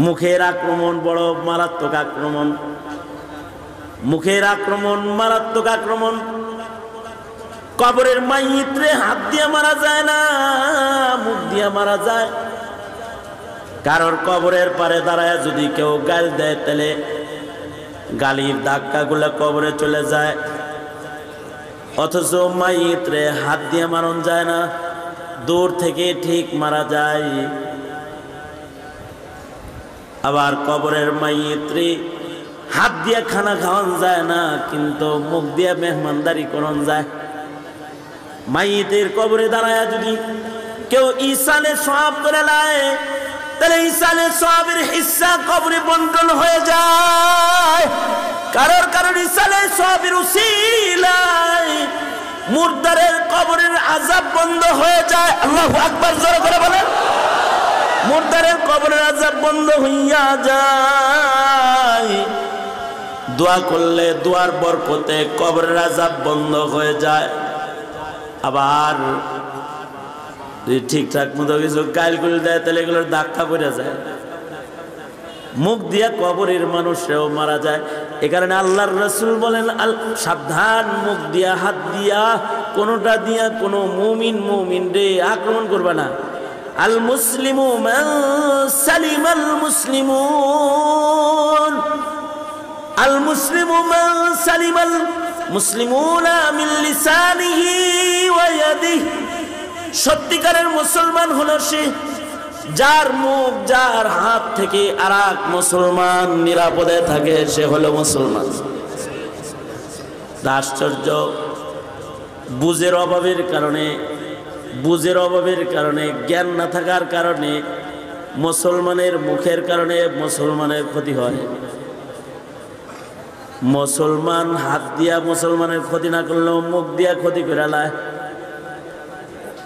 মুখের আক্রমণ বড় মারাত্মক আক্রমণ, মুখের আক্রমণ মারাত্মক আক্রমণ। কবরের মাইয়িতরে হাত দিয়ে মারা যায় না, মুখ দিয়ে মারা যায়। কারোর কবরের পারে দাঁড়ায় যদি কেউ গাল দেয় তাহলে গালির ধাক্কাগুলো কবরে চলে যায়, অথচ মাইয়িতরে হাত দিয়ে মারণ যায় না, দূর থেকে ঠিক মারা যায়। আবার কবরের মাইয়িতরে হাত দিয়ে খানা খাওয়ান যায় না, কিন্তু মুখ দিয়ে মেহমানদারি করন যায়। মাইয়িতের কবরে দাঁড়ায় যদি কেউ ইসালে সওয়াব করে লায় তাহলে ইসালে সওয়াবের হিস্সা কবরে বন্টন হয়ে যায়। কারোর ইসালে সওয়াবের উসিলায় মুর্দারের কবরের আযাব বন্ধ হয়ে যায়। আল্লাহু আকবার, জোরে করে বলেন। মুর্দারের কবরের আযাব বন্ধ হইয়া যায়। দোয়া করলে দোয়ার বরকতে কবরের আযাব বন্ধ হয়ে যায়। আবার যদি ঠিকঠাক মতো কিছু গাইলগুলো দেয় তাহলে এগুলোর ধাক্কা পড়ে যায়, মুখ দিয়া কবরের মানুষেও মারা যায়। এ কারণে আল্লাহর রাসূল বলেন, সাবধান, মুখ দিয়া হাত দিয়া কোনোটা দিয়া কোনো মুমিন রে আক্রমণ করবে না। আল মুসলিমু মান সালিমাল মুসলিমুন, আল মুসলিমু মান সালিমাল মুসলিমুনা মিন লিসানিহি ওয়া ইয়াদিহি। সত্যিকারের মুসলমান হলো সে যার মুখ যার হাত থেকে আরেক মুসলমান নিরাপদে থাকে, সে হলো মুসলমান। আশ্চর্য, বুঝের অভাবের কারণে জ্ঞান না থাকার কারণে মুসলমানের মুখের কারণে মুসলমানের ক্ষতি হয়। মুসলমান হাত দিয়া মুসলমানের ক্ষতি না করলেও মুখ দিয়া ক্ষতি করে লায়।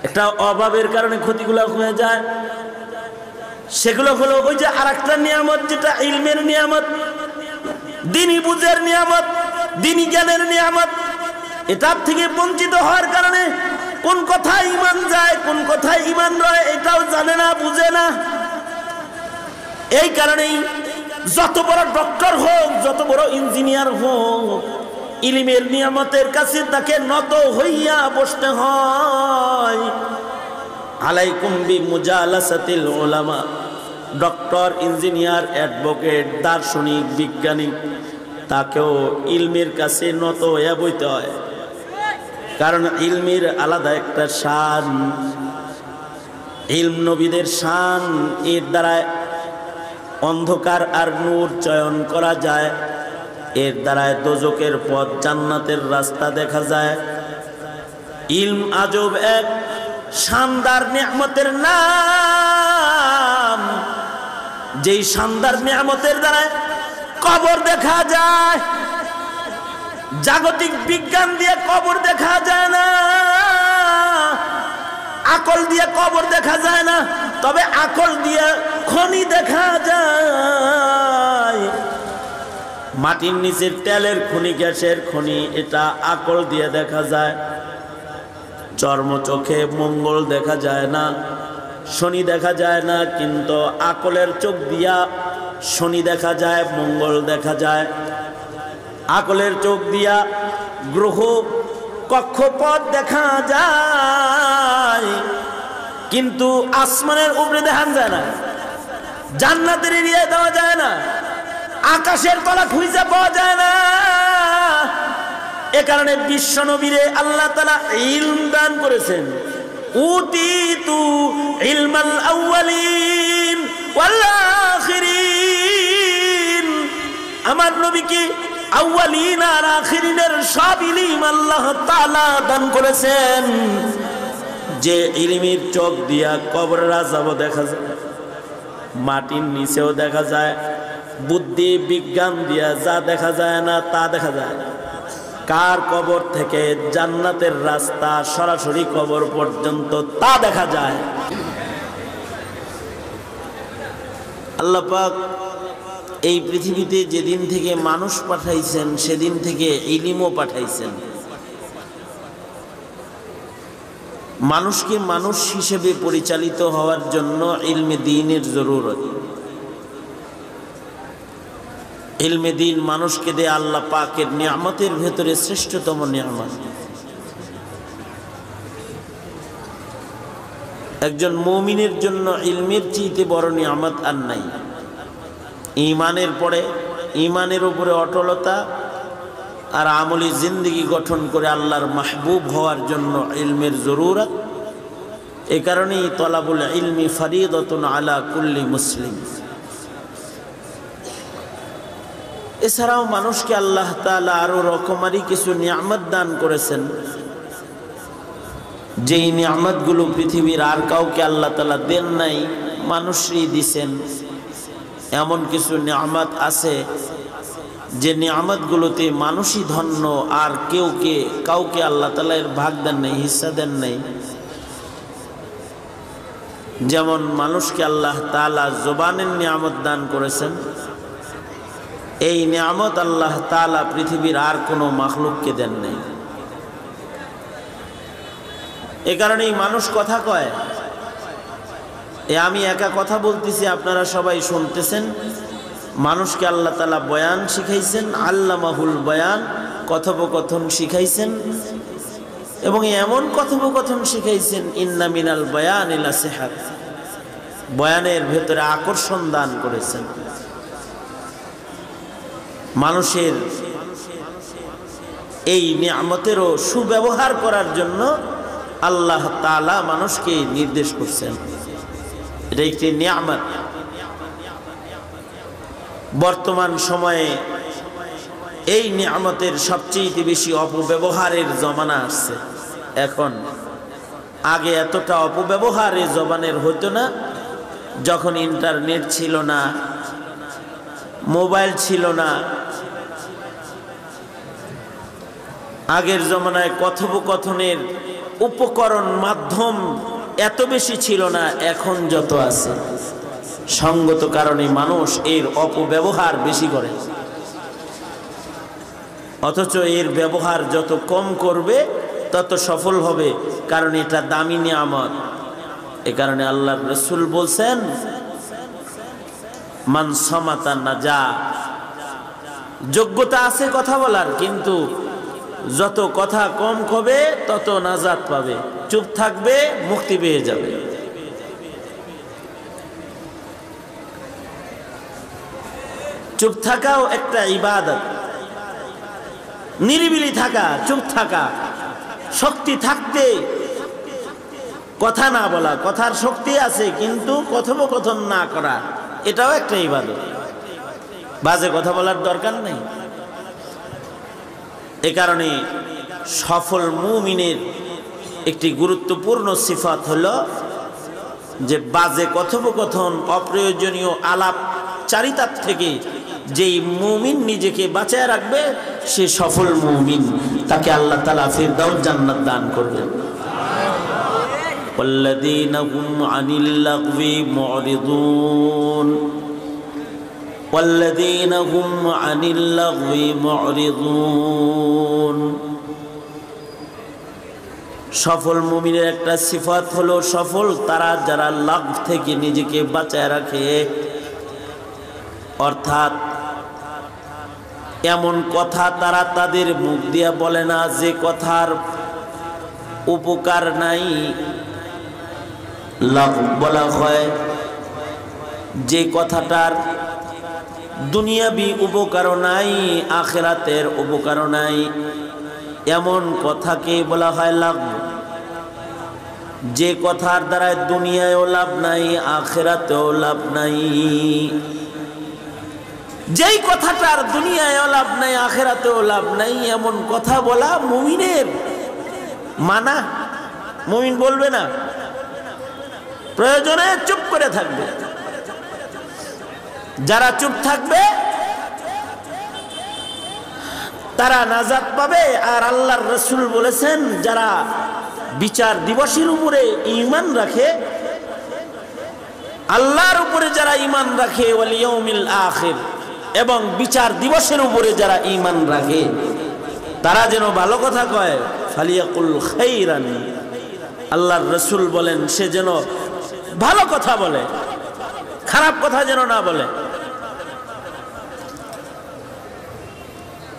একটা অভাবের কারণে ক্ষতিগুলো হয়ে যায়। সেগুলো হলো ওই যে আরেকটা নিয়ামত, যেটা ইলমের নিয়ামত, দ্বীনি বুঝের নিয়ামত, দ্বীনি জ্ঞানের নিয়ামত। এটার থেকে বঞ্চিত হওয়ার কারণে কোন কথায় ঈমান যায়, কোন কথায় ঈমান রয় এটাও জানে না, বুঝে না। এই কারণেই যত বড় ডক্টর হোক, যত বড় ইঞ্জিনিয়ার হোক, ইলমের নিয়ামতের কাছে তাকে নত হইয়া বসতে হয়। আলাইকুম বিমুজালাসাতিল উলামা। ডক্টর, ইঞ্জিনিয়ার, অ্যাডভোকেট, দার্শনিক, বিজ্ঞানী, তাকেও ইলমের কাছে নত হইয়া বইতে হয়। কারণ ইলমের আলাদা একটা শান, ইলম নবীদের শান। এর দ্বারা অন্ধকার আর নূর চয়ন করা যায়, এর দ্বারায় দোজকের পথ জান্নাতের রাস্তা দেখা যায়। ইলম আজব এক শানদার নিয়ামতের নাম, যেই শানদার নিয়ামতের দ্বারায় কবর দেখা যায়। জাগতিক বিজ্ঞান দিয়ে কবর দেখা যায় না, আকল দিয়ে কবর দেখা যায় না, তবে আকল দিয়ে খনি দেখা যায়। মাটির নিচের তেলের খনি, গ্যাসের খনি, এটা আকল দিয়ে দেখা যায়। চর্ম চোখে মঙ্গল দেখা যায় না, শনি দেখা যায় না, কিন্তু আকলের চোখ দিয়া শনি দেখা যায়, মঙ্গল দেখা যায়। আকলের চোখ দিয়া গ্রহ কক্ষপথ দেখা যায়, কিন্তু আসমানের উপরে দেখা যায় না, জান্নাতের এরিয়ায় দেওয়া যায় না, আকাশের তলা খুঁজে পাওয়া যায় না। এ কারণে বিশ্ব নবীরে আল্লাহ তাআলা ইলম দান করেছেন। উতিতু ইলমাল আউয়ালিন ওয়াল আখিরিন। আমার নবীকে আউয়ালিন আর আখিরিনের সব ইলম আল্লাহ তাআলা দান করেছেন। যে ইলমের চোখ দিয়া কবরের আযাব দেখা যায়, মাটির নিচেও দেখা যায়, বুদ্ধি বিজ্ঞান দিয়া যা দেখা যায় না তা দেখা যায়। কার কবর থেকে জান্নাতের রাস্তা সরাসরি কবর পর্যন্ত তা দেখা যায়। আল্লাহ পাক এই পৃথিবীতে যেদিন থেকে মানুষ পাঠাইছেন সেদিন থেকে ইলমও পাঠাইছেন। মানুষকে মানুষ হিসেবে পরিচালিত হওয়ার জন্য ইলমে দ্বীনের জরুরত। ইলমে দ্বীন মানুষকে দেয় আল্লাহ পাকের নিয়ামতের ভেতরে শ্রেষ্ঠতম নিয়ামত। একজন মুমিনের জন্য ইলমের চাইতে বড় নিয়ামত আর নাই। ঈমানের পরে ঈমানের উপরে অটলতা আর আমলি জিন্দেগি গঠন করে আল্লাহর মাহবুব হওয়ার জন্য ইলমের জরুরত। এই কারণেই তলাবুল ইলমি ফরিদাতুন আলা কুল্লি মুসলিম। এছাড়াও মানুষকে আল্লাহ তাআলা আরো রকমারি কিছু নিয়ামত দান করেছেন, যেই নিয়ামতগুলো পৃথিবীর আর কাউকে আল্লাহ তাআলা দেন নাই, মানুষই দিছেন। এমন কিছু নিয়ামত আছে যে নিয়ামতগুলোতে মানুষই ধন্য, আর কাউকে আল্লাহ তাআলা এর ভাগ দেন নাই, হিস্সা দেন নাই। যেমন মানুষকে আল্লাহ তাআলা জবানের নিয়ামত দান করেছেন। এই নিয়ামত আল্লাহ তাআলা পৃথিবীর আর কোনো মাখলুককে দেন নাই। এ কারণেই মানুষ কথা কয়। আমি একা কথা বলতেছি, আপনারা সবাই শুনতেছেন। মানুষকে আল্লাহ তাআলা বয়ান শিখাইছেন, আল্লামাহুল বয়ান, কথোপকথন শিখাইছেন। এবং এমন কথোপকথন শিখাইছেন, ইন্না মিনাল বয়ানি লাসিহাত, বয়ানের ভেতরে আকর্ষণ দান করেছেন। মানুষের এই নিয়ামতেরও সুব্যবহার করার জন্য আল্লাহ তাআলা মানুষকে নির্দেশ করছেন। এটা একটি নিয়ামত। বর্তমান সময়ে এই নিয়ামতের সবচেয়ে বেশি অপব্যবহারের জমানা আসছে এখন। আগে এতটা অপব্যবহারের জবানের হতো না, যখন ইন্টারনেট ছিল না, মোবাইল ছিল না। আগের জমানায় কথোপকথনের উপকরণ মাধ্যম এত বেশি ছিল না, এখন যত আছে। সঙ্গত কারণে মানুষ এর অপব্যবহার বেশি করে, অথচ এর ব্যবহার যত কম করবে তত সফল হবে, কারণ এটা দামি নিয়ামত। এ কারণে আল্লাহর রাসূল বলছেন, মান সামাতা নাজা। যোগ্যতা আছে কথা বলার, কিন্তু যত কথা কম কবে তত নাজাত পাবে। চুপ থাকবে, মুক্তি পেয়ে যাবে। চুপ থাকাও একটা ইবাদত। নিরিবিলি থাকা, চুপ থাকা, শক্তি থাকতে কথা না বলা। কথার শক্তি আছে কিন্তু কথোপকথন না করা, এটাও একটা ইবাদত। বাজে কথা বলার দরকার নেই। এ কারণে সফল মুমিনের একটি গুরুত্বপূর্ণ সিফাত হলো যে বাজে কথোপকথন, অপ্রয়োজনীয় আলাপ চারিতার থেকে যেই মুমিন নিজেকে বাঁচায় রাখবে, সে সফল মুমিন। তাকে আল্লাহ তাআলা ফিরদাউস জান্নাত দান করবেন। ওয়াল্লাযীনা হুম আনিল লাগবি মুরিদুন, ওয়াল্লাযীনা হুম আনিল লাগবি মুরিদুন। সফল মুমিনের একটা সিফাত হলো সফল তারা যারা লাগ থেকে নিজেকে বাঁচায় রাখে। অর্থাৎ এমন কথা তারা তাদের মুখ দিয়া বলে না যে কথার উপকার নাই। লাগ বলা হয় যে কথাটার দুনিয়াবি উপকারও নাই, আখিরাতের উপকারও নাই, এমন কথাকে বলা হয় লাগ। যে কথার দ্বারা দুনিয়ায়ও লাভ নাই, আখিরাতেও লাভ নাই। যেই কথাটার দুনিয়ায়ও লাভ নাই, আখিরাতেও লাভ নাই, এমন কথা বলা মুমিনের মানা। মুমিন বলবে না, প্রয়োজনে চুপ করে থাকবে। যারা চুপ থাকবে তারা নাজাত পাবে। আর আল্লাহর রাসূল বলেছেন, যারা বিচার দিবসের উপরে ঈমান রাখে, আল্লাহর উপরে যারা ঈমান রাখে, ওয়াল ইয়াউমিল আখির, এবং বিচার দিবসের উপরে যারা ঈমান রাখে, তারা যেন ভালো কথা কয়। ফালিয়াকুল খাইরান, আল্লাহর রাসূল বলেন সে যেন ভালো কথা বলে, খারাপ কথা যেন না বলে।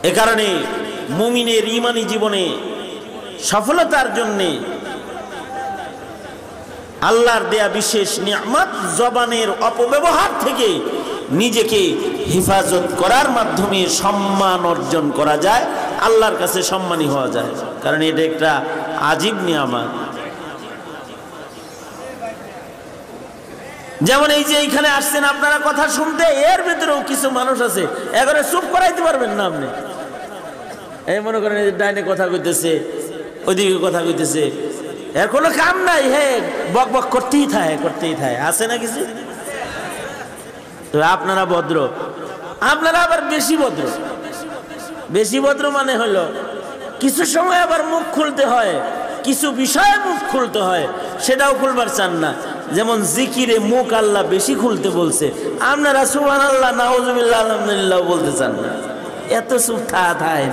এ কারণে মুমিনের ঈমানি জীবনে সফলতার জন্যে আল্লাহর দেয়া বিশেষ নিয়ামত জবানের অপব্যবহার থেকে নিজেকে হেফাজত করার মাধ্যমে সম্মান অর্জন করা যায়, আল্লাহর কাছে সম্মানী হওয়া যায়। কারণ এটা একটা আজীব নিয়ামত। যেমন এই যে এইখানে আসছেন আপনারা কথা শুনতে, এর ভিতরেও কিছু মানুষ আছে এবারে চুপ করাইতে পারবেন না আপনি। এই মনে করেন ডাইনে কথা কইতেছে, ওইদিকে কথা কইতেছে, এর কোনো কাম নাই, হে বক বক করতেই থাকে, আছে না কিছু? তো আপনারা ভদ্র, আপনারা আবার বেশি ভদ্র মানে হলো কিছু সময় আবার মুখ খুলতে হয়, কিছু বিষয়ে মুখ খুলতে হয়, সেটাও খুলবার চান না। যেমন জিকিরে মুখ আল্লাহ বেশি খুলতে বলছে, আপনারা সুবহানাল্লাহ, নাউজুবিল্লাহ, আলহামদুলিল্লাহ বলতে চান না। এত চুপ থায়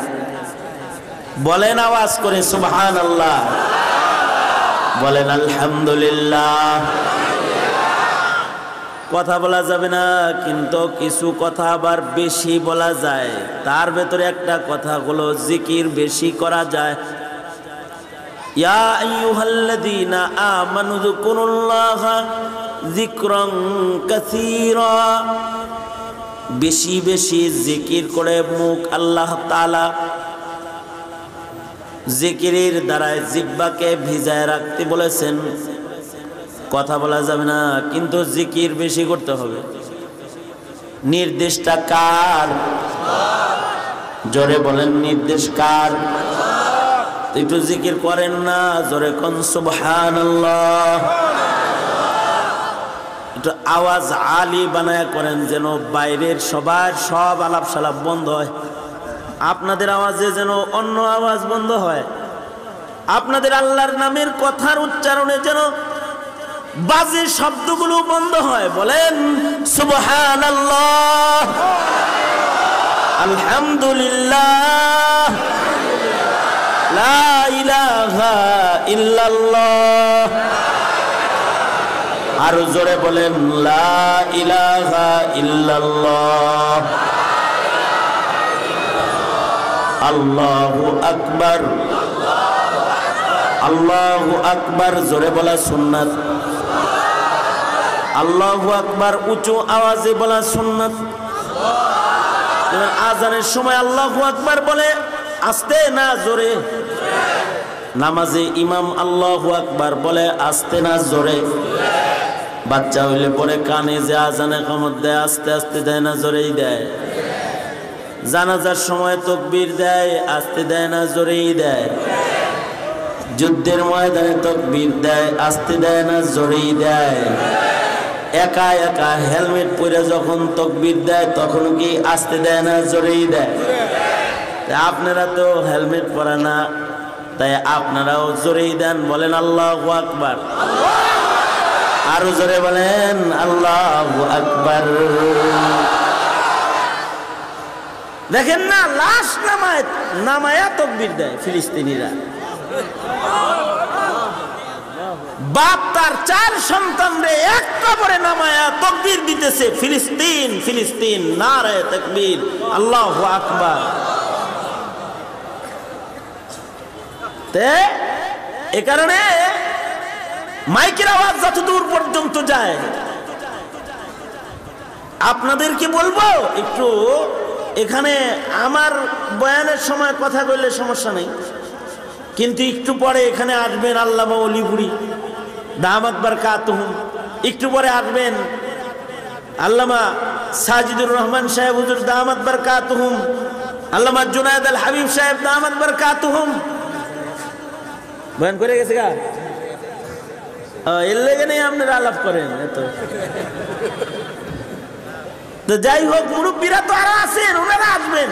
বলেন আওয়াজ করে সুবহানাল্লাহ, বলেন আলহামদুলিল্লাহ। কথা বলা যাবে না, কিন্তু কিছু কথা আবার বেশি বলা যায়। তার ভেতরে একটা কথা হলো জিকির বেশি করা যায়। ইয়া আইয়ুহাল্লাযীনা আমানু যকুরুল্লাহা যিকরান কাসীরা, বেশি বেশি জিকির করে মুখ আল্লাহ তাআলা জিকিরের দ্বারা জিহ্বাকে ভিজায় রাখতে বলেছেন। কথা বলা যাবে না, কিন্তু জিকির বেশি করতে হবে। নির্দেশটা কার? জোরে বলেন, নির্দেশ কার? একটু জিকির করেন না, জোরে কোন সুবহানাল্লাহ। একটু আওয়াজ আলী বানায় করেন, যেন বাইরের সবার সব আলাপ সালাপ বন্ধ হয়, আপনাদের আওয়াজে যেন অন্য আওয়াজ বন্ধ হয়, আপনাদের আল্লাহর নামের কথার উচ্চারণে যেন বাজে শব্দগুলো বন্ধ হয়। বলেন সুবহানাল্লাহ, আলহামদুলিল্লাহ, লা ইলাহা ইল্লাল্লাহ। আরো জোরে বলেন লা ইলাহা ইল্লাল্লাহ, আল্লাহু আকবার, আল্লাহু আকবার। জোরে বলা সুন্নাত, আল্লাহু আকবার উঁচু আওয়াজে বলা সুন্নাত। আজানের সময় আল্লাহু আকবার বলে আস্তে না জোরে, নামাজে ইমাম আল্লাহু আকবার বলে আস্তে না জোরে। বাচ্চা হইলে পরে কানে যে আজানে কামত দেয় আস্তে আস্তে দেয় না জোরেই দেয়। জানাজার সময় তাকবীর দেয় আস্তে দেয় না জোরেই দেয়। যুদ্ধের ময়দানে তাকবীর দেয় আস্তে দেয় না জোরেই দেয়। একা একা হেলমেট পরে যখন তাকবীর দেয় তখন কি আস্তে দেয় না জোরেই দেয়? আপনারা তো হেলমেট পরে না, তাই আপনারাও জোরেই দেন। বলেন আল্লাহু আকবার, আরো জোরে বলেন আল্লাহু আকবার। দেখেন না, লাশ নামায়া তাকবীর দেয় ফিলিস্তিনিরা। বাপ তার 4 সন্তানরে এক কবরে নামায়া তাকবীর দিতেছে, ফিলিস্তিন ফিলিস্তিন, নারে তাকবীর, আল্লাহু আকবার। এ কারণে মাইকের আওয়াজ যত দূর পর্যন্ত যায়, আপনাদেরকে বলবো একটু এখানে আমার বয়ানের সময় কথা বললে সমস্যা নেই, কিন্তু একটু পরে এখানে আসবেন আল্লামা অলিপুরি দামাত বারকাতুহুম, একটু পরে আসবেন আল্লামা সাজিদুর রহমান সাহেব হুজুর দামাত বারকাতুহুম, আল্লামা জুনায়েদ আল হাবিব সাহেব দামাত বারকাতুহুম। বয়ান করে গেছে গা, এর লেগে নেই আপনারা আলাপ করেন এত। তো যাই হোক, মুরব্বীরা তো আরো আছেন, ওনারা আসবেন।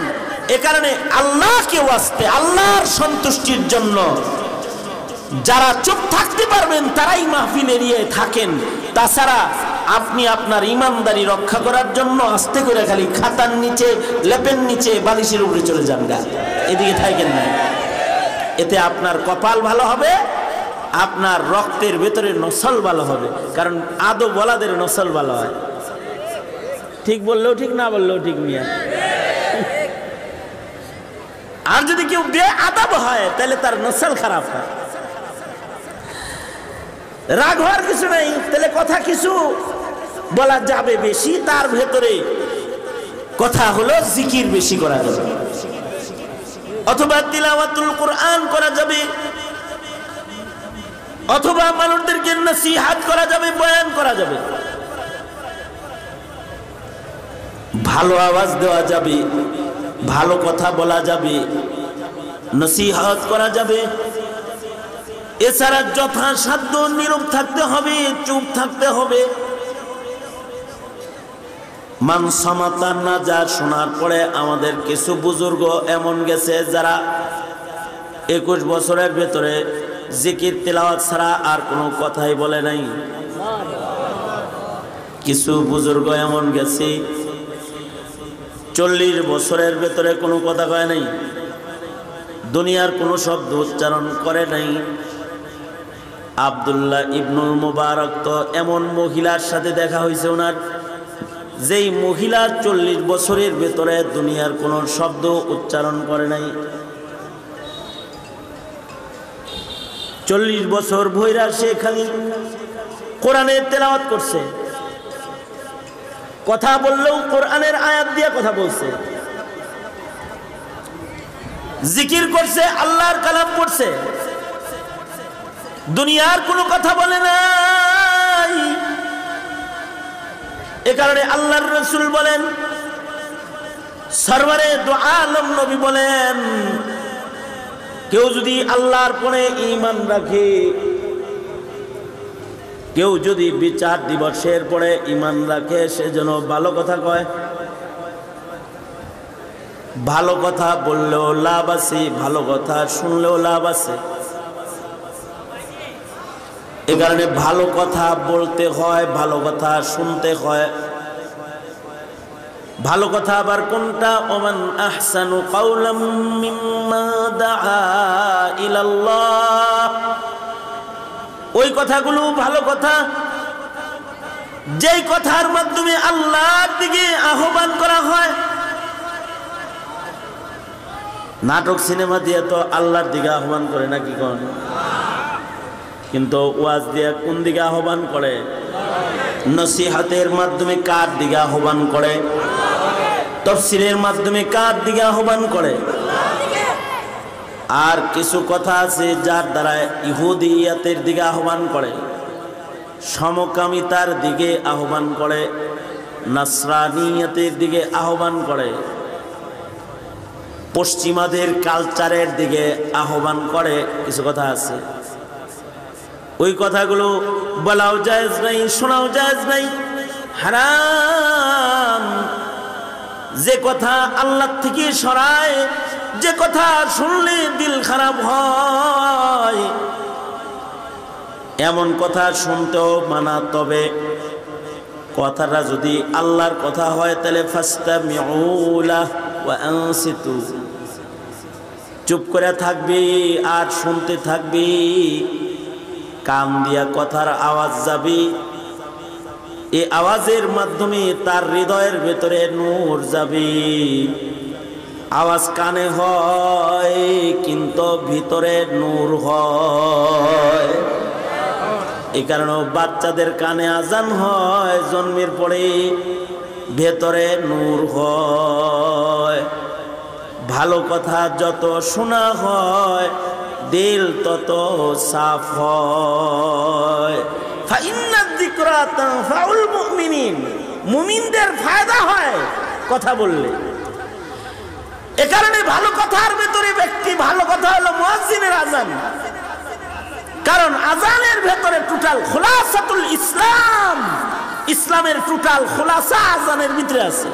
এ কারণে আল্লাহকে ওয়াস্তে, আল্লাহর সন্তুষ্টির জন্য যারা চুপ থাকতে পারবেন তারাই মাহফিল এড়িয়ে থাকেন। তাছাড়া আপনি আপনার ইমানদারি রক্ষা করার জন্য আস্তে করে খালি খাতার নিচে, লেপের নিচে, বালিশের উপরে চলে যান গা, এদিকে থাকেন না। এতে আপনার কপাল ভালো হবে, আপনার রক্তের ভেতরে নসল ভালো হবে। কারণ আদো বলাদের নসল ভালো হয়। ঠিক বললেও ঠিক, না বললেও ঠিক মিয়া। আর যদি কেউ বেআদব হয় তাহলে তার নসল খারাপ হয়। রাগ হওয়ার কিছু নেই, তাহলে কথা কিছু বলা যাবে বেশি, তার ভেতরে কথা হলো জিকির বেশি করা যাবে, অথবা তিলাওয়াতুল কোরআন করা যাবে, অথবা মানুষদেরকে নসিহত করা যাবে, বয়ান করা যাবে, ভালো আওয়াজ দেওয়া যাবে, ভালো কথা বলা যাবে, নসিহত করা যাবে। এছাড়া যথাসাধ্য নীরব থাকতে হবে, চুপ থাকতে হবে। মান সামাতা না যা শোনার পরে আমাদের কিছু বুজুর্গ এমন গেছে যারা 21 বছরের ভেতরে জিকির তেলাওয়াত ছাড়া আর কোনো কথাই বলে নাই। কিছু বুজুর্গ এমন গেছে 40 বছরের ভেতরে কোনো কথা কয় নাই, দুনিয়ার কোনো শব্দ উচ্চারণ করে নাই। আব্দুল্লাহ ইবনুল মুবারক তো এমন মহিলার সাথে দেখা হয়েছে ওনার, যেই মহিলা 40 বছরের ভেতরে দুনিয়ার কোনো শব্দ উচ্চারণ করে নাই। 40 বছর ভৈরা সে খালি কোরআনের তেলাওয়াত করছে, কথা বললেও কোরআনের আয়াত দিয়ে কথা বলছে, জিকির করছে, আল্লাহর কালাম করছে, দুনিয়ার কোনো কথা বলে নাই। এ কারণে আল্লাহর রাসূল বলেন, সরওয়ারে দু আলম নবী বলেন, কেউ যদি আল্লাহর পরে ঈমান রাখে, কেউ যদি বিচার দিবসের পরে ঈমান রাখে, সে যেন ভালো কথা কয়। ভালো কথা বললেও লাভ আছে, ভালো কথা শুনলেও লাভ আছে। এ কারণে ভালো কথা বলতে হয়, ভালো কথা শুনতে হয়। ভালো কথা আবার কোনটা? ওমান আহসানু কাওলাম মিম্মা দাআ ইলাল্লাহ, ওই কথাগুলো ভালো কথা যেই কথার মাধ্যমে আল্লাহর দিকে আহ্বান করা হয়। নাটক সিনেমা দিয়ে তো আল্লাহর দিকে আহ্বান করে নাকি কোন? কিন্তু ওয়াজ দিয়ে কোন দিকে আহ্বান করে? নসিহতের মাধ্যমে কার দিকে আহ্বান করে? তাফসীরের মাধ্যমে কার দিকে আহ্বান করে? আর কিছু কথা আছে যার দ্বারা ইহুদিয়াতের দিকে আহ্বান করে, সমকামিতার দিকে আহ্বান করে, নাসরানিয়াতের দিকে আহ্বান করে, পশ্চিমাদের কালচারের দিকে আহ্বান করে। কিছু কথা আছে, ওই কথাগুলো বলাও জায়েজ নাই, শোনাও জায়েজ নাই, হারাম। যে কথা আল্লাহ থেকে সরায়, যে কথা শুনলে দিল খারাপ হয়, এমন কথা শুনতেও মানা। তবে কথাটা যদি আল্লাহর কথা হয় তাহলে ফাসতামিউ লাহু ওয়া আনসিতু, চুপ করে থাকবি আর শুনতে থাকবি। কান দিয়া কথার আওয়াজ যাবি, এই আওয়াজের মাধ্যমে তার হৃদয়ের ভেতরে নূর যাবি। আওয়াজ কানে হয় কিন্তু ভিতরে নূর হয়। এই কারণে বাচ্চাদের কানে আজান হয়, জন্মের পরে ভেতরে নূর হয়। ভালো কথা যত শোনা হয়, দিল তত সাফ হয়। ফাইন্না যিকরা তানফাউল মুমিনিন, মুমিনদের ফায়দা হয় কথা বললে। এ কারণে ভালো কথার ভেতরে ব্যক্তি, ভালো কথা হলো মুয়াজ্জিনের আজান। কারণ আজানের ভেতরে টোটাল খুলাসাতুল ইসলাম, ইসলামের টোটাল খুলাসা আজানের ভিতরে আছে।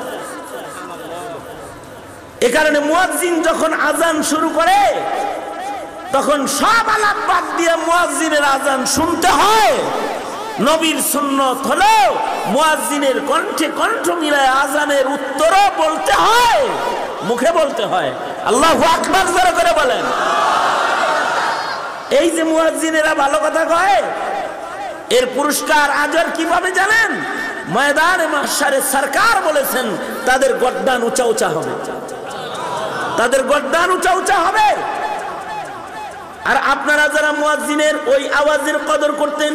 এ কারণে মুয়াজ্জিন যখন আজান শুরু করে তখন সব আলাপ বাদ দিয়ে মুয়াজ্জিনের আজান শুনতে হয়। নবীর সুন্নত হলো মুয়াজ্জিনের কণ্ঠে কণ্ঠ মিলায় আজানের উত্তরও বলতে হয়, মুখে বলতে হয়। আল্লাহু আকবার জোরে করে বলেন। এই যে মুয়াজ্জিনেরা ভালো কথা কয়, এর পুরস্কার আজর কিভাবে জানেন? ময়দানে মাহশারে সরকার বলেছেন তাদের গর্দান উঁচা উঁচা হবে। তাদের গর্দান উঁচা উঁচা হবে। আর আপনারা যারা মুয়াজ্জিনের ওই আওয়াজের কদর করতেন,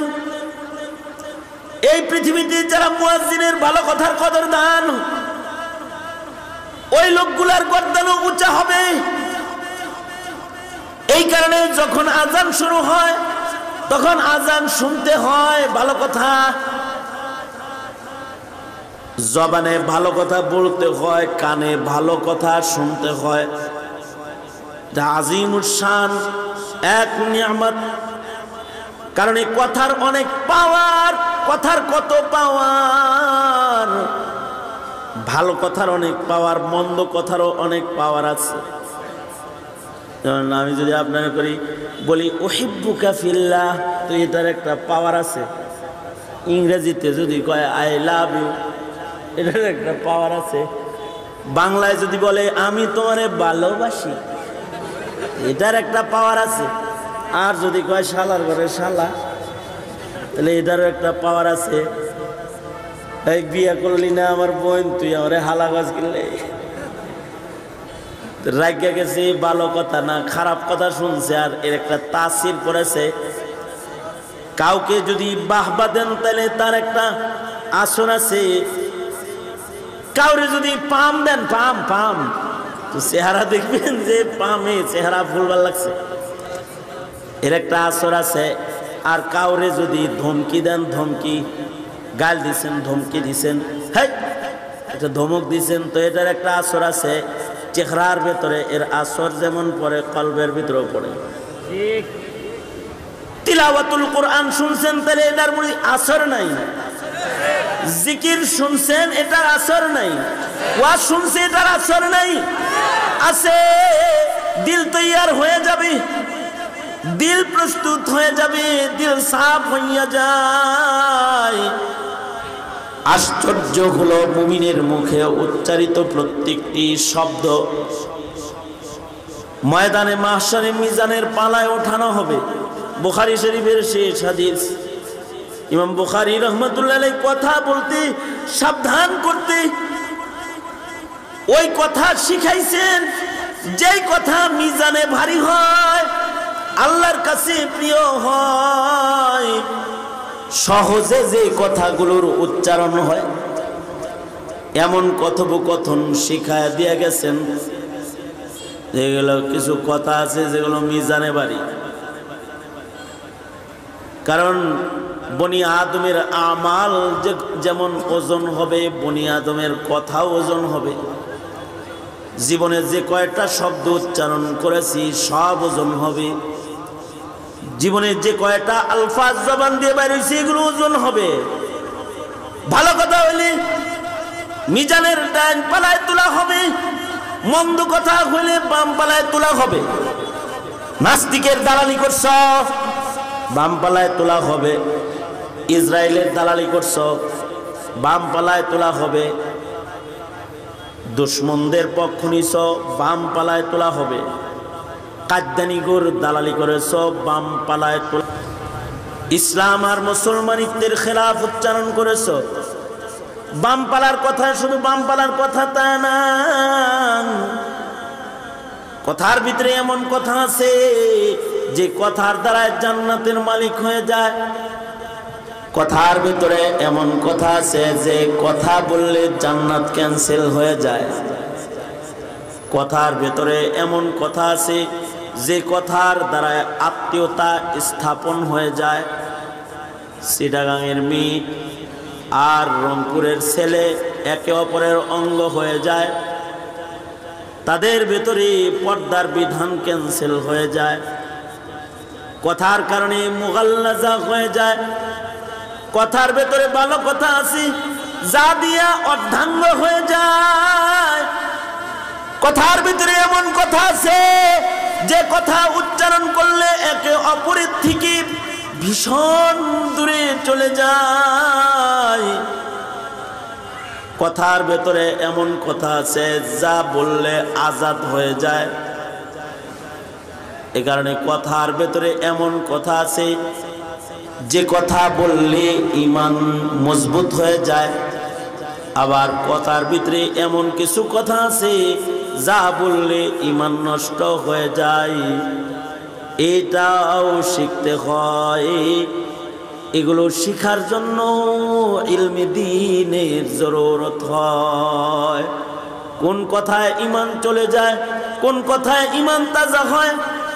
এই পৃথিবীতে যারা মুয়াজ্জিনের ভালো কথার কদর দেন, ওই লোকগুলার গর্দানও উঁচা হবে। এই কারণে যখন আজান শুরু হয় তখন আজান শুনতে হয় ভালো কথা, জবানে ভালো কথা বলতে হয়, কানে ভালো কথা শুনতে হয়। আজিমুস শান এক নিয়ামত, কারণ এই কথার অনেক পাওয়ার। কথার কত পাওয়ার, ভালো কথার অনেক পাওয়ার, মন্দ কথারও অনেক পাওয়ার আছে। যেমন আমি যদি আপনারা করি বলি উহিব্বুকা ফিল্লাহ, তো এটার একটা পাওয়ার আছে। ইংরেজিতে যদি কয় আই লাভ ইউ, এটার একটা পাওয়ার আছে। বাংলায় যদি বলে আমি তোমারে ভালোবাসি, এটার একটা পাওয়ার আছে। আর যদি কয় শালার ঘরে শালা, তাহলে এটারও একটা পাওয়ার আছে। এই বিয়ে করলি না আমার বোন, তুই আমারে হালা গাছ কিনলে, রাজ্ঞা গেছে ভালো কথা না খারাপ কথা শুনছে, আর এর একটা তাসির করেছে। কাউকে যদি বাহবা দেন তাহলে তার একটা আসর আছে। কাউরে যদি পাম দেন, পাম পাম, তো চেহারা দেখবেন যে পামে চেহারা ফুলবার লাগছে, এর একটা আসর আছে। আর কাউরে যদি ধমকি দেন, ধমকি গাল দিছেন, ধমকি দিছেন, হ্যাঁ এটা ধমক দিছেন, তো এটার একটা আসর আছে। চেহারার ভেতরে এর আসর যেমন পড়ে, কলবের ভিতরেও পড়ে। তিলাওয়াতুল কোরআন শুনছেন, তাহলে এটার মধ্যে আসর নাই। জিকির শুনছেন, এটার আসর নাই। ওয়াজ শুনছে, এটার আসর নাই। আছে, দিল তৈয়ার হয়ে যাবে, দিল প্রস্তুত হয়ে যাবে, দিল সাফ হইয়া যায়। আশ্চর্য হলো মুমিনের মুখে উচ্চারিত প্রত্যেকটি শব্দ ময়দানে মাহশারে মিজানের পালায় ওঠানো হবে। বুখারী শরীফের শেষ হাদিস। ইমাম বুখারী রাহমাতুল্লাহ আলাইহি কথা বলতে সাবধান করতে ওই কথা শিখাইছেন, যেই কথা মিজানে ভারী হয়, আল্লাহর কাছে প্রিয় হয়, সহজে যে কথাগুলোর উচ্চারণ হয়, এমন কথোপকথন শিখায় দিয়ে গেছেন। যেগুলো কিছু কথা আছে যেগুলো মিজানে ভারী, কারণ বনি আদমের আমাল যেমন ওজন হবে, বনি আদমের কথাও ওজন হবে। জীবনে যে কয়টা শব্দ উচ্চারণ করেছি সব ওজন হবে। জীবনে যে কয়টা আলফাজ জবান দিয়ে বাইর হয়েছে এগুলো ওজন হবে। ভালো কথা হইলে মিজানের ডান পালায় তোলা হবে, মন্দ কথা হইলে বাম পালায় তোলা হবে। নাস্তিকের দালালি করছ, বাম পালায় তোলা হবে। ইসরায়েলের দালালি করছ, বাম পালায় তোলা হবে। দুশ্মনদের পক্ষ নিছ, বাম পালায় তোলা হবে। কাদ্দানিগুর দালালি করেছ, বাম পালায় তোলা। ইসলাম আর মুসলমানিত্বের খেলাফ উচ্চারণ করেছ, বাম পালার কথা শুধু বাম পালার কথা তা না। কথার ভিতরে এমন কথা আছে যে কথার দ্বারা জান্নাতের মালিক হয়ে যায়। কথার ভিতরে এমন কথা আছে যে কথা বললে জান্নাত ক্যান্সেল হয়ে যায়। কথার ভিতরে এমন কথা আছে যে কথার দ্বারা আত্মীয়তা স্থাপন হয়ে যায়। চিটাগাংয়ের মেয়ে আর রংপুরের ছেলে একে অপরের অঙ্গ হয়ে যায়। তাদের ভেতরে পর্দার বিধান ক্যান্সেল হয়ে যায়। কথার কারণে মুগাল্লাজা হয়ে যায়। কথার ভেতরে ভালো কথা আছে যা দিয়া অর্ধাঙ্গ হয়ে যায়। কথার ভিতরে এমন কথা আছে যে কথা উচ্চারণ করলে একে অপরের থেকে ভীষণ দূরে চলে যায়। কথার ভেতরে এমন কথা আছে যা বললে আজাদ হয়ে যায়। এ কারণে কথার ভেতরে এমন কথা আছে যে কথা বললে ঈমান মজবুত হয়ে যায়। আবার কথার ভিতরে এমন কিছু কথা আছে যা বললে ঈমান নষ্ট হয়ে যায়, এটাও শিখতে হয়। এগুলো শিখার জন্য ইলমে দ্বীনের জরুরত হয়। কোন কথায় ঈমান চলে যায়, কোন কথায় ঈমান তাজা হয়,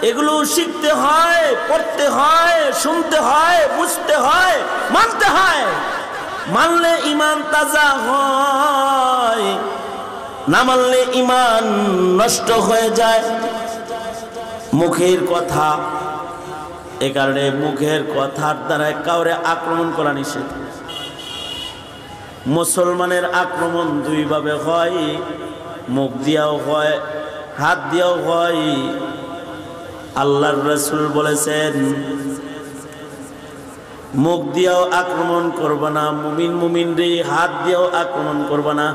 এগুলো শিখতে হয়, পড়তে হয়, শুনতে হয়, বুঝতে হয়, মানতে হয়। মানলে ঈমান তাজা হয়, না মানলে ঈমান নষ্ট হয়ে যায়। মুখের কথা, এ কারণে মুখের কথার দ্বারা কাউরে আক্রমণ করা নিষেধ। মুসলমানের আক্রমণ দুইভাবে হয়, মুখ দিয়াও হয়, হাত দিয়াও হয়। আল্লাহর রাসূল বলেছেন, মুখ দিয়াও আক্রমণ করবে না, মুমিন রে হাত দিয়াও আক্রমণ করবে না।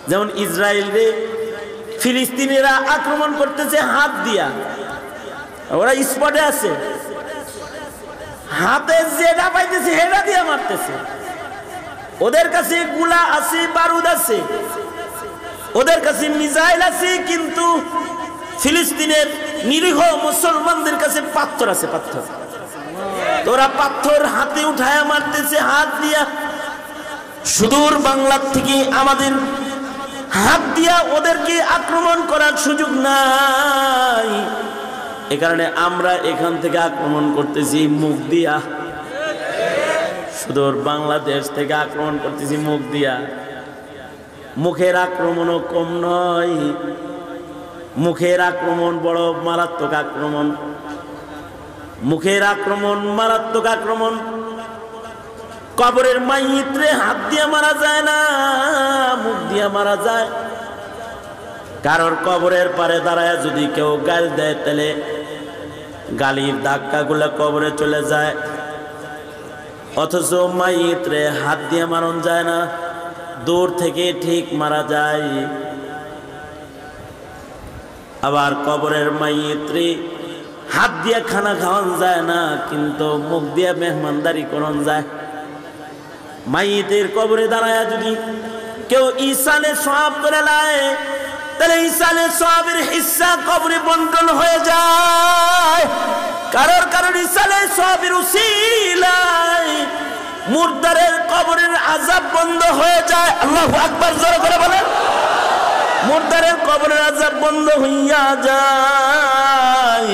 যেমন ইসরায়েল রে ফিলিস্তিনিরা আক্রমণ করতেছে হাত দিয়া, ওরা স্পটে আছে, হাতে যেটা পাইতেছে হেটা দিয়া মারতেছে। ওদের কাছে গুলা আছে, বারুদ আছে, ওদের কাছে মিসাইল আছে, কিন্তু ফিলিস্তিনের নিরীহ মুসলমানদের কাছে পাথর আছে, পাথর। তোরা পাথর হাতে উঠায়া মারতেছে হাত দিয়া। সুদূর বাংলার থেকে আমাদের হাত দিয়া ওদেরকে আক্রমণ করার সুযোগ নাই। এ কারণে আমরা এখান থেকে আক্রমণ করতেছি মুখ দিয়া। সুদূর বাংলাদেশ থেকে আক্রমণ করতেছি মুখ দিয়া। মুখের আক্রমণও কম নয়, মুখের আক্রমণ বড় মারাত্মক আক্রমণ। মুখের আক্রমণ মারাত্মক আক্রমণ। কবরের মাইয়িতরে হাত দিয়ে মারা যায় না, মুখ দিয়ে মারা যায়। কারোর কবরের পারে দাঁড়ায় যদি কেউ গাল দেয়, তাহলে গালির ধাক্কাগুলো কবরে চলে যায়। অথচ মাইয়িতরে হাত দিয়ে মারণ যায় না, দূর থেকে ঠিক মারা যায়। আবার কবরের মাইয়িতরে হাত দিয়ে খানা খাওয়ান যায় না, কিন্তু মুখ দিয়ে মেহমানদারি করন যায়। মাইয়িতের কবরে দাঁড়ায় যদি কেউ ইসালে সওয়াব করে নেয়, তাহলে ইসালে সওয়াবের হিস্সা কবরে বন্টন হয়ে যায়। কারণ ইসালে সওয়াবের উসিলায় মুর্দারের কবরের আযাব বন্ধ হয়ে যায়। আল্লাহু আকবার, জোরে করে বলেন। মুর্দারের কবরের আযাব বন্ধ হইয়া যায়।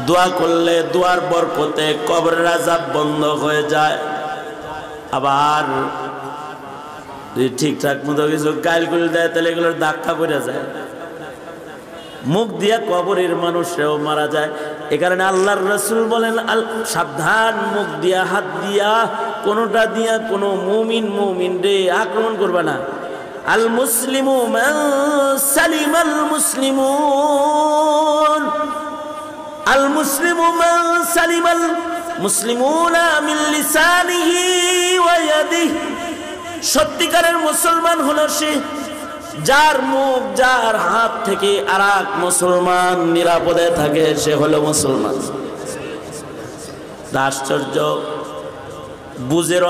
দোয়া করলে দোয়ার বরকতে কবরের আযাব বন্ধ হয়ে যায়। আবার যদি ঠিকঠাক মতো কিছু গাইল করে দেয়, তাহলে এগুলোর ধাক্কা পড়ে যায়। মুখ দিয়া কবরের মানুষেও মারা যায়। এ কারণে আল্লাহর রাসূল বলেন, সাবধান, মুখ দিয়া হাত দিয়া কোনোটা দিয়া কোনো মুমিন রে আক্রমণ করবে না। আল মুসলিমু মান সালিমাল মুসলিমুন, আল মুসলিমু মান সালিমাল মুসলিমুনা মিন লিসানিহি ওয়া ইয়াদিহি। সত্যিকারের মুসলমান হলো সে যার মুখ, যার হাত থেকে আরেক মুসলমান নিরাপদে থাকে, সে হলো মুসলমান। আশ্চর্য, বুঝের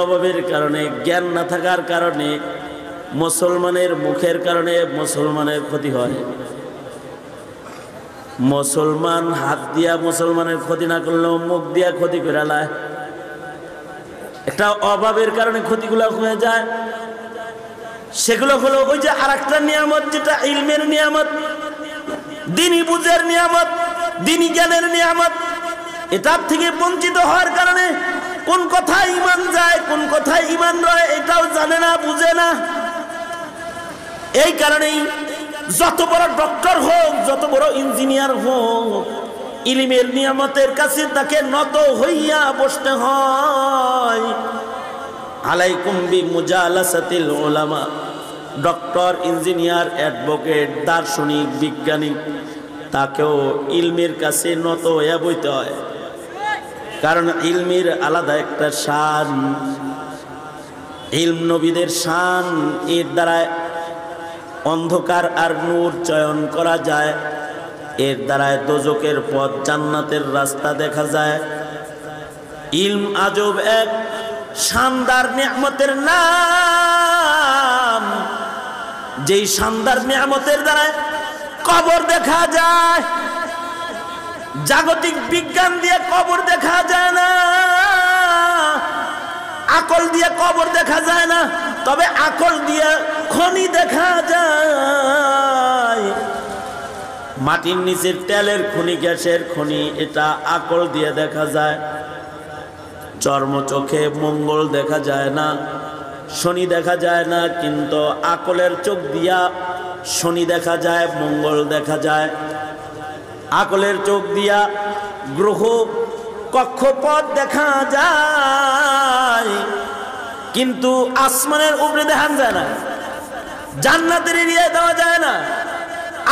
অভাবের কারণে জ্ঞান না থাকার কারণে মুসলমানের মুখের কারণে মুসলমানের ক্ষতি হয়। মুসলমান হাত দিয়া মুসলমানের ক্ষতি না করলেও মুখ দিয়া ক্ষতি করে লায়। একটা অভাবের কারণে ক্ষতিগুলো হয়ে যায়। সেগুলো হলো ওই যে আরেকটা নিয়ামত, যেটা ইলমের নিয়ামত, দ্বীনি বুঝের নিয়ামত, দ্বীনি জ্ঞানের নিয়ামত। এটার থেকে বঞ্চিত হওয়ার কারণে কোন কথায় ঈমান যায়, কোন কথায় ঈমান রয়, এটাও জানে না, বুঝে না। এই কারণেই যত বড় ডক্টর হোক, যত বড় ইঞ্জিনিয়ার হোক, ইলমের নিয়ামতের কাছে তাকে নত হইয়া বসতে হয়। আলাইকুম বিমুজালাসাতিল উলামা। ডক্টর, ইঞ্জিনিয়ার, অ্যাডভোকেট, দার্শনিক, বিজ্ঞানী, তাকেও ইলমের কাছে নত হইয়া বইতে হয়। কারণ ইলমের আলাদা একটা শান। ইলম নবীদের শান। এর দ্বারা অন্ধকার আর নূর চয়ন করা যায়। এর দ্বারায় দোজকের পথ, জান্নাতের রাস্তা দেখা যায়। ইলম আজব এক শানদার নিয়ামতের নাম। যেই শানদার নিয়ামতের দ্বারা কবর দেখা যায়। জাগতিক বিজ্ঞান দিয়ে কবর দেখা যায় না, আকল দিয়ে কবর দেখা যায় না, তবে আকল দিয়ে খনি দেখা যায়। মাটির নিচের তেলের খনি, গ্যাসের খনি, এটা আকল দিয়ে দেখা যায়। চর্ম চোখে মঙ্গল দেখা যায় না, শনি দেখা যায় না, কিন্তু আকলের চোখ দিয়া শনি দেখা যায়, মঙ্গল দেখা যায়। আকলের চোখ দিয়া গ্রহ কক্ষপথ দেখা যায়, কিন্তু আসমানের উপরে দেখা যায় না, জান্নাতের এরিয়ায় দেওয়া যায় না,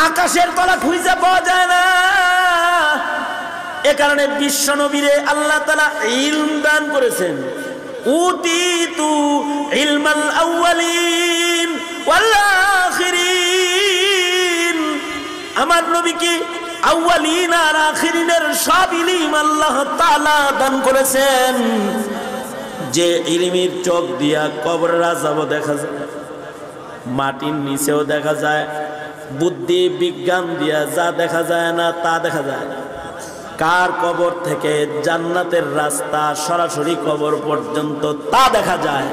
আকাশের তলা খুঁজে পাওয়া যায় না। এ কারণে বিশ্ব নবীরে আল্লাহ তাআলা ইলম দান করেছেন। উতিতু ইলমাল আউয়ালিন ওয়াল আখিরিন। আমার নবীকে আউয়ালিন আর আখিরিনের সব ইলম আল্লাহ তাআলা দান করেছেন। যে ইলমের চোখ দিয়া কবরের আযাব দেখা যায়, মাটির নিচেও দেখা যায়, বুদ্ধি বিজ্ঞান দিয়া যা দেখা যায় না তা দেখা যায়। কার কবর থেকে জান্নাতের রাস্তা সরাসরি কবর পর্যন্ত তা দেখা যায়।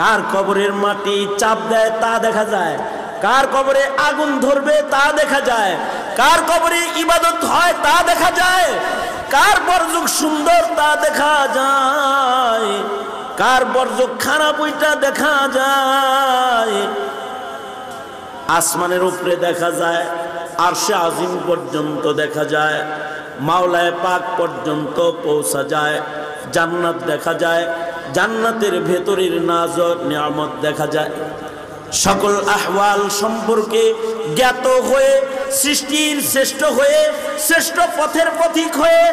কার কবরের মাটি চাপ দেয় তা দেখা যায়। কার কবরে আগুন ধরবে তা দেখা যায়। কার কবরে ইবাদত হয় তা দেখা যায়। কার বর্জক সুন্দর তা দেখা যায়। কার বর্জক খারাপ ওইটা দেখা যায়। আসমানের উপরে দেখা যায়, আরশে আজিম পর্যন্ত দেখা যায়, মাওলায়ে পাক পর্যন্ত পৌঁছা যায়। জান্নাত দেখা যায়, জান্নাতের ভেতরের নাজ নিয়ামত দেখা যায়। সকল আহওয়াল সম্পর্কে জ্ঞাত হয়ে, সৃষ্টির শ্রেষ্ঠ হয়ে, শ্রেষ্ঠ পথের পথিক হয়ে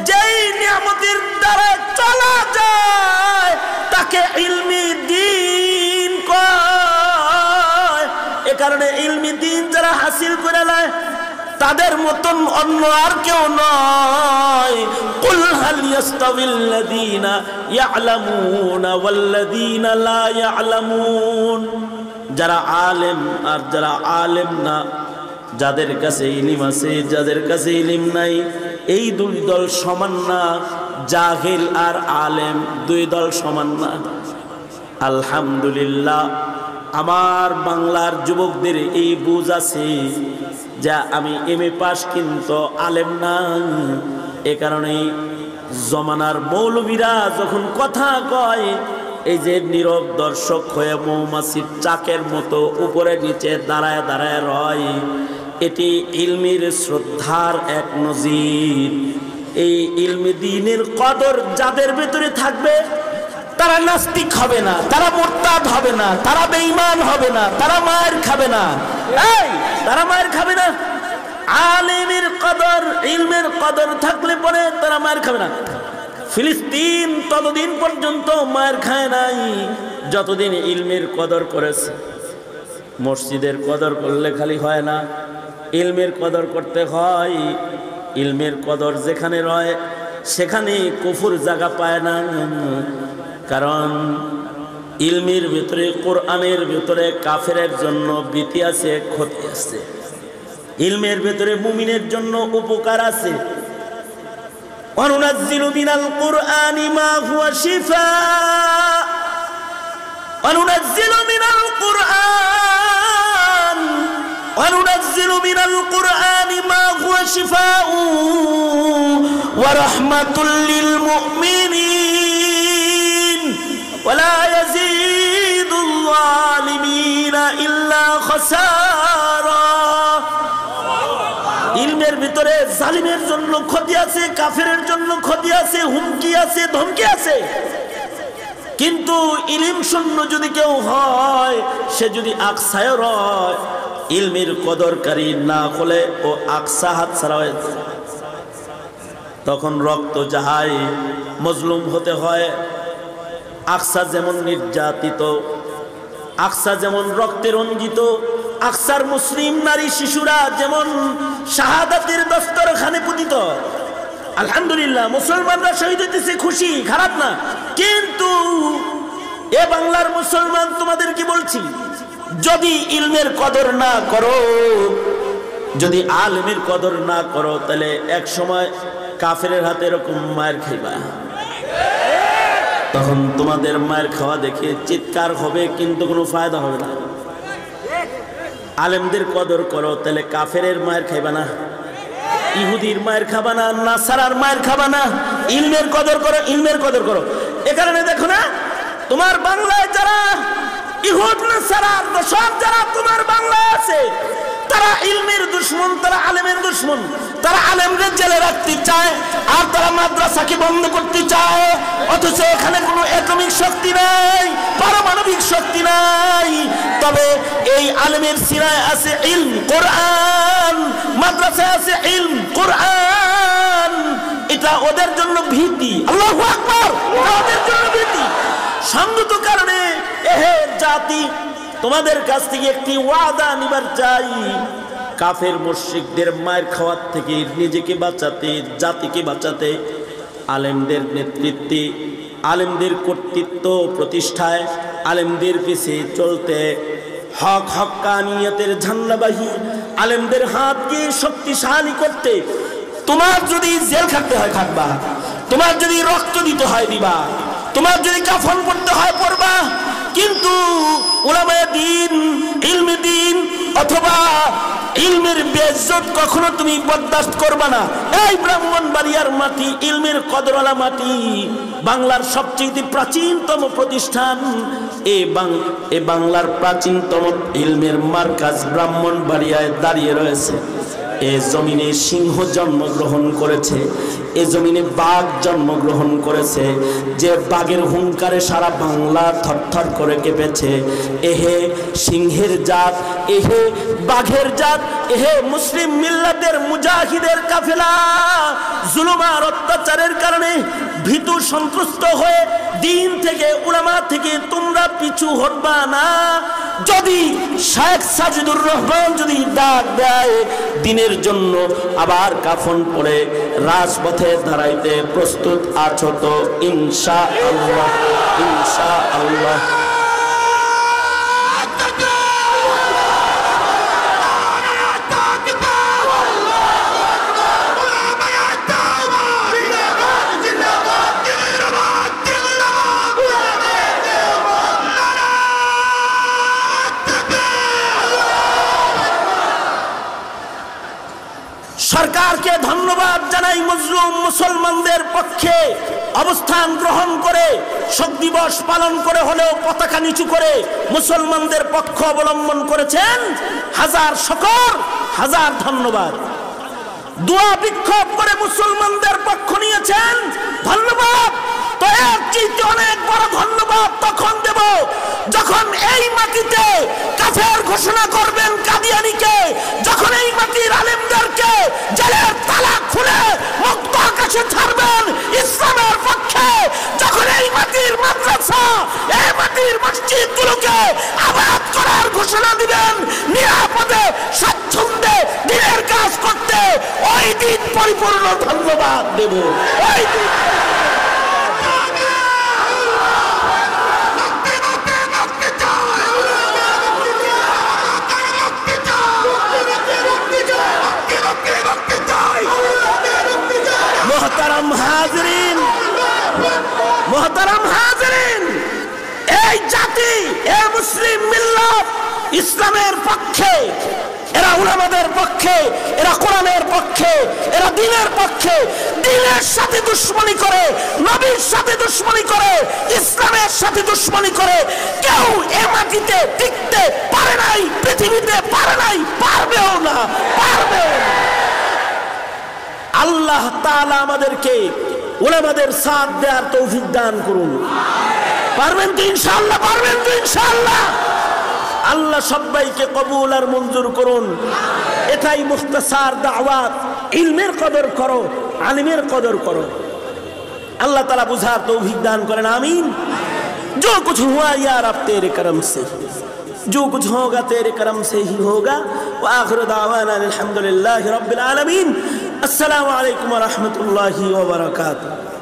যেই নিয়ামতের দ্বারা চলা যায় তাকে ইলমি দ্বীন কয়। এ কারণে ইলমি দ্বীন যারা হাসিল করে নেয় তাদের মতন অন্য আর কেউ নয়। কুল হাল ইয়াস্তাবিল্লাযীনা ইয়ালামুনা ওয়াল্লাযীনা লা ইয়ালামুন। যারা আলেম আর যারা আলেম না, যাদের কাছে ইলম আছে যাদের কাছে ইলম নাই, এই দুই দল সমান না। জাহিল আর আলেম দুই দল সমান না। আলহামদুলিল্লাহ, আমার বাংলার যুবকদের এই বুঝ আছে যা আমি এমএ পাস কিন্তু আলেম না। এ কারণে জমানার মৌলবীরা যখন কথা কয়, এই যে নীরব দর্শক হয়ে মৌমাছির চাকের মতো উপরে নিচে দাঁড়ায় দাঁড়ায় রয়, এটি ইলমের শ্রদ্ধার এক নজির। এই ইলমে দ্বীনের কদর যাদের ভিতরে থাকবে তারা নাস্তিক হবে না, তারা মুরতাদ হবে না, তারা বেঈমান হবে না, তারা মায়ের খাবে না। এই তারা মায়ের খাবে না। আলেমের কদর, ইলমের কদর থাকলে পরে তারা মায়ের খাবে না। ফিলিস্তিন ততদিন পর্যন্ত মায়ের খায় নাই যতদিন ইলমের কদর করেছে। মসজিদের কদর করলে খালি হয় না, ইলমের কদর করতে হয়। ইলমের কদর যেখানে রয় সেখানে কুফর জায়গা পায় না। কারণ ইলমের ভিতরে, কোরআনের ভিতরে কাফেরের জন্য ভীতি আছে, ক্ষতি আছে। ইলমের ভিতরে মুমিনের জন্য উপকার আছে। ওয়ানুনাজ্জিলু মিনাল কুরআনি মা হুয়া শিফাআ, ওয়ানুনাজ্জিলু মিনাল কুরআন, ওয়ানুনাজ্জিলু মিনাল কুরআনি মা হুয়া শিফাআ ওয়া রাহমাতুল লিল মুমিনিন ওয়া লা ইয়াজিদুল যালিমিনা ইল্লা খাসারা। ইলমের ভিতরে জালিমের জন্য ক্ষতি আছে, কাফেরের জন্য ক্ষতি আছে, হুমকি আছে, ধমকি আছে। কিন্তু ইলম শূন্য যদি কেউ হয়, সে যদি আকসায় রয়, ইলমের কদরকারী না হলে ও আকসা হাত ছাড়া হয়ে তখন রক্ত জাহায়, মজলুম হতে হয়। আকসা যেমন নির্যাতিত, আকসা যেমন রক্তে রঞ্জিত, আকসার মুসলিম নারী শিশুরা যেমন শাহাদাতের দস্তরখানে পতিত। আলহামদুলিল্লাহ, মুসলমানরা শহীদ হইতেছে, খুশি, খারাপ না। কিন্তু এ বাংলার মুসলমান তোমাদের কি বলছি, যদি ইলমের কদর না করো, যদি আলেমের কদর না করো, তাহলে এক সময় কাফেরের হাতে এরকম মায়ের খাইবা। তখন তোমাদের মায়ের খাওয়া দেখে চিৎকার হবে, কিন্তু কোনো ফায়দা হবে না। আলেমদের কদর করো, তাহলে কাফেরের মায়ের খাইবা না, ইহুদির মায়ের খাবা না, নাসারার মায়ের খাবা না। ইলমের কদর করো, ইলমের কদর করো। এ কারণে দেখো না, তোমার বাংলায় যারা ইহুদ নাসারার দশম যারা তোমার বাংলায় আছে, তারা ইলমের দুশ্মন, তারা আলেমের দুশ্মন। তারা আলেমদের জেলে রাখতে চায়, আর তারা মাদ্রাসাকে বন্ধ করতে চায়। অথচ এখানে কোনো এটমিক শক্তি নাই, পারমাণবিক শক্তি নাই। তবে এই আলেমের সিরায় আছে ইলম কোরআন, মাদ্রাসায় আছে ইলম কোরআন। এটা ওদের জন্য ভীতি। আল্লাহু আকবার, ওদের জন্য ভীতি। সঙ্গত কারণে এহে জাতি, তোমাদের কাছ থেকে একটি ওয়াদা নিবার চাই, কাফের মুশরিকদের মায়ের খাওয়ার থেকে নিজেকে বাঁচাতে, জাতিকে বাঁচাতে, আলেমদের নেতৃত্বে, আলেমদের কর্তৃত্ব প্রতিষ্ঠায়, আলেমদের পিছে চলতে, হক হক্কানিয়তের ঝান্ডাবাহী আলেমদের হাতকে শক্তিশালী করতে। তোমার যদি জেল খাটতে হয় খাটবা, তোমার যদি রক্ত দিতে হয় দিবা, তোমার যদি কাফন পড়তে হয় পড়বা, কিন্তু উলামায়ে দ্বীন, ইলমে দ্বীন অথবা ইলমের বেইজ্জত কখনো তুমি বরদাস্ত করবা না। এই ব্রাহ্মণবাড়িয়ার মাটি ইলমের কদরওয়ালা মাটি, বাংলার সবচেয়ে প্রাচীনতম প্রতিষ্ঠান। এ বাংলার প্রাচীনতম ইলমের মার্কাজ ব্রাহ্মণবাড়িয়ায় দাঁড়িয়ে রয়েছে। এ জমিনে সিংহ জন্মগ্রহণ করেছে, এ জমিনে বাঘ জন্মগ্রহণ করেছে। যে বাঘের হুঙ্কারে সারা বাংলা থরথর করে কেঁপেছে। এহে সিংহের জাত, এহে বাঘের জাত, এহে মুসলিম মিল্লাতের মুজাহিদের কাফেলা জুলুম আর অত্যাচারের কারণে ভীতু সন্ত্রস্ত হয়ে দিন থেকে, উলামা থেকে তোমরা পিছু হটবা না। যদি শেখ সাজিদুর রহমান যদি ডাক দেয় দিনের জন্য আবার কাফন পরে রাজপথে দাঁড়াইতে প্রস্তুত আছো তো? ইনশাআল্লাহ, ইনশাআল্লাহ। সরকারকে ধন্যবাদ জানাই, মুসলিম মুসলমানদের পক্ষে অবস্থান গ্রহণ করে শোক দিবস পালন করে হলেও পতাকা নিচু করে মুসলমানদের পক্ষ অবলম্বন করেছেন। হাজার শুকর, হাজার ধন্যবাদ। দোয়া বিক্ষোভ করে মুসলমানদের পক্ষ নিয়েছেন, ধন্যবাদ। তো এর চেয়ে অনেক বড় ধন্যবাদ তখন দেব যখন এই মাটিতে কাফের ঘোষণা করবেন কাদিয়ানীকে, যখন এই মাটির আলেমদেরকে জেলের তালা খুলে মুক্ত আকাশে ছাড়বেন ইসলামের পক্ষে, যখন এই মাটির মাদ্রাসা, এই মাটির মসজিদগুলোকে আবাদ করার ঘোষণা দিবেন, নিরাপদে স্বাচ্ছন্দ্যে দিনের কাজ করতে, ওই দিন পরিপূর্ণ ধন্যবাদ দেব। ওই দিন মোহতারাম হাজরিন, মোহতারাম হাজরিন, এই জাতি, এই মুসলিম মিল্লাত ইসলামের পক্ষে, এরা উলামাদের পক্ষে, এরা কোরআনের পক্ষে, এরা দ্বীনের পক্ষে। দ্বীনের সাথে দুশমনি করে, নবীর সাথে দুশমনি করে, ইসলামের সাথে দুশমনি করে কেউ এ মাটিতে টিকতে পারে নাই, পৃথিবীতে পারে নাই, পারবেও না, পারবেও না। আল্লাহ তাআলা আমাদেরকে উলামাদের সাথ দেওয়ার তৌফিক দান করুন। পারবেন তো ইনশাআল্লাহ? পারবেন তো ইনশাআল্লাহ? আল্লাহ সবাইকে কবুল আর মঞ্জুর করুন। এটাই মুখতাসার দাওয়াত। ইলমের কদর করো, আলিমের কদর করো। अल्लाह ताला बुझार तौफीक दान करें, आमीन। जो कुछ हुआ यार अब तेरे करम से, जो कुछ होगा तेरे करम से ही होगा। व आखिर दावाना अल्हम्दुलिल्लाहि रब्बिल आलमीन। अस्सलामु अलैकुम व रहमतुल्लाहि व बरकातुहू।